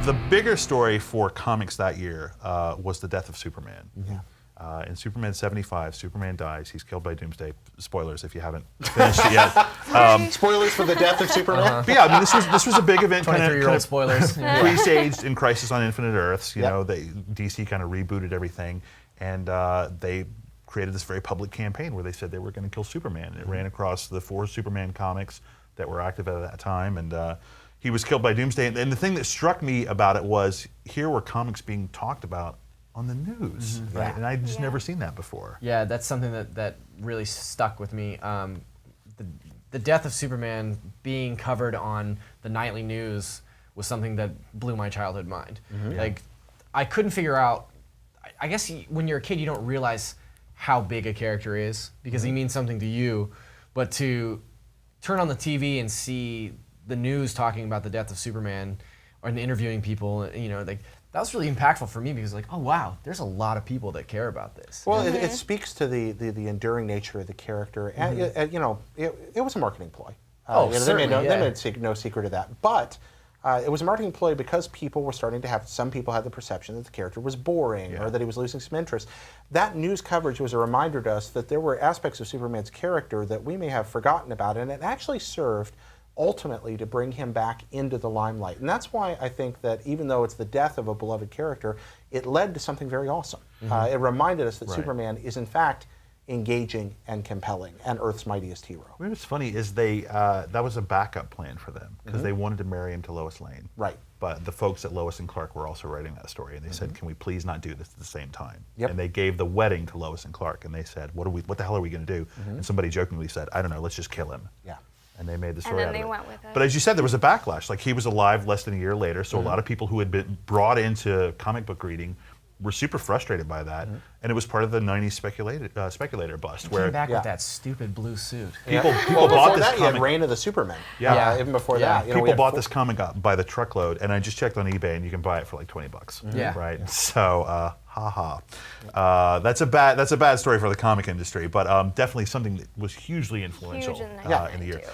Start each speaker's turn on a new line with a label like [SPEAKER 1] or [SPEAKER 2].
[SPEAKER 1] The bigger story for comics that year was the death of Superman. In Superman 75, Superman dies. He's killed by Doomsday. Spoilers if you haven't finished it yet.
[SPEAKER 2] Spoilers for the death of Superman?
[SPEAKER 1] But yeah, I mean, this was a big event.
[SPEAKER 3] 23-year-old spoilers.
[SPEAKER 1] Presaged in Crisis on Infinite Earths. You
[SPEAKER 2] Yep.
[SPEAKER 1] know, DC kind of rebooted everything, and they created this very public campaign where they said they were going to kill Superman. And it ran across the 4 Superman comics that were active at that time, and he was killed by Doomsday. And the thing that struck me about it was here were comics being talked about on the news, right? And I'd just never seen that before.
[SPEAKER 3] Yeah, that's something that really stuck with me. The death of Superman being covered on the nightly news was something that blew my childhood mind. Like, I couldn't figure out, I guess when you're a kid you don't realize how big a character is because he means something to you, but to turn on the TV and see the news talking about the death of Superman and interviewing people, you know, like, that was really impactful for me because, like, oh wow, there's a lot of people that care about this.
[SPEAKER 2] Well, it speaks to the enduring nature of the character, and you know, it was a marketing ploy.
[SPEAKER 3] Oh,
[SPEAKER 2] you know,
[SPEAKER 3] certainly,
[SPEAKER 2] they made no secret of that. But it was a marketing ploy because people were starting to have, some people had the perception that the character was boring or that he was losing some interest. That news coverage was a reminder to us that there were aspects of Superman's character that we may have forgotten about, and it actually served ultimately to bring him back into the limelight. And that's why I think that even though it's the death of a beloved character, it led to something very awesome. It reminded us that Superman is in fact engaging and compelling and Earth's mightiest hero.
[SPEAKER 1] What's funny is that was a backup plan for them because they wanted to marry him to Lois Lane.
[SPEAKER 2] Right.
[SPEAKER 1] But the folks at Lois and Clark were also writing that story, and they said, "Can we please not do this at the same time?"
[SPEAKER 2] Yep.
[SPEAKER 1] And they gave the wedding to Lois and Clark, and they said, "What the hell are we going to do?" And somebody jokingly said, "I don't know. Let's just kill him."
[SPEAKER 2] Yeah.
[SPEAKER 1] And they made the story
[SPEAKER 4] then
[SPEAKER 1] out of
[SPEAKER 4] they
[SPEAKER 1] it.
[SPEAKER 4] went with it.
[SPEAKER 1] But as you said, there was a backlash. Like, he was alive less than a year later, so a lot of people who had been brought into comic book reading were super frustrated by that, and it was part of the '90s speculator bust,
[SPEAKER 3] Came
[SPEAKER 1] where
[SPEAKER 3] back with that stupid blue suit.
[SPEAKER 1] people
[SPEAKER 2] Well,
[SPEAKER 1] bought
[SPEAKER 2] before
[SPEAKER 1] this
[SPEAKER 2] that, you had
[SPEAKER 1] comic.
[SPEAKER 2] Reign of the Supermen.
[SPEAKER 1] Yeah.
[SPEAKER 2] Even before
[SPEAKER 3] Yeah.
[SPEAKER 2] that, you know, we
[SPEAKER 1] People
[SPEAKER 2] had
[SPEAKER 1] bought this comic up by the truckload, and I just checked on eBay, and you can buy it for like $20.
[SPEAKER 3] Yeah.
[SPEAKER 1] Right. So, that's a bad story for the comic industry, but definitely something that was hugely influential
[SPEAKER 4] Huge in
[SPEAKER 1] in the year.
[SPEAKER 4] 1992.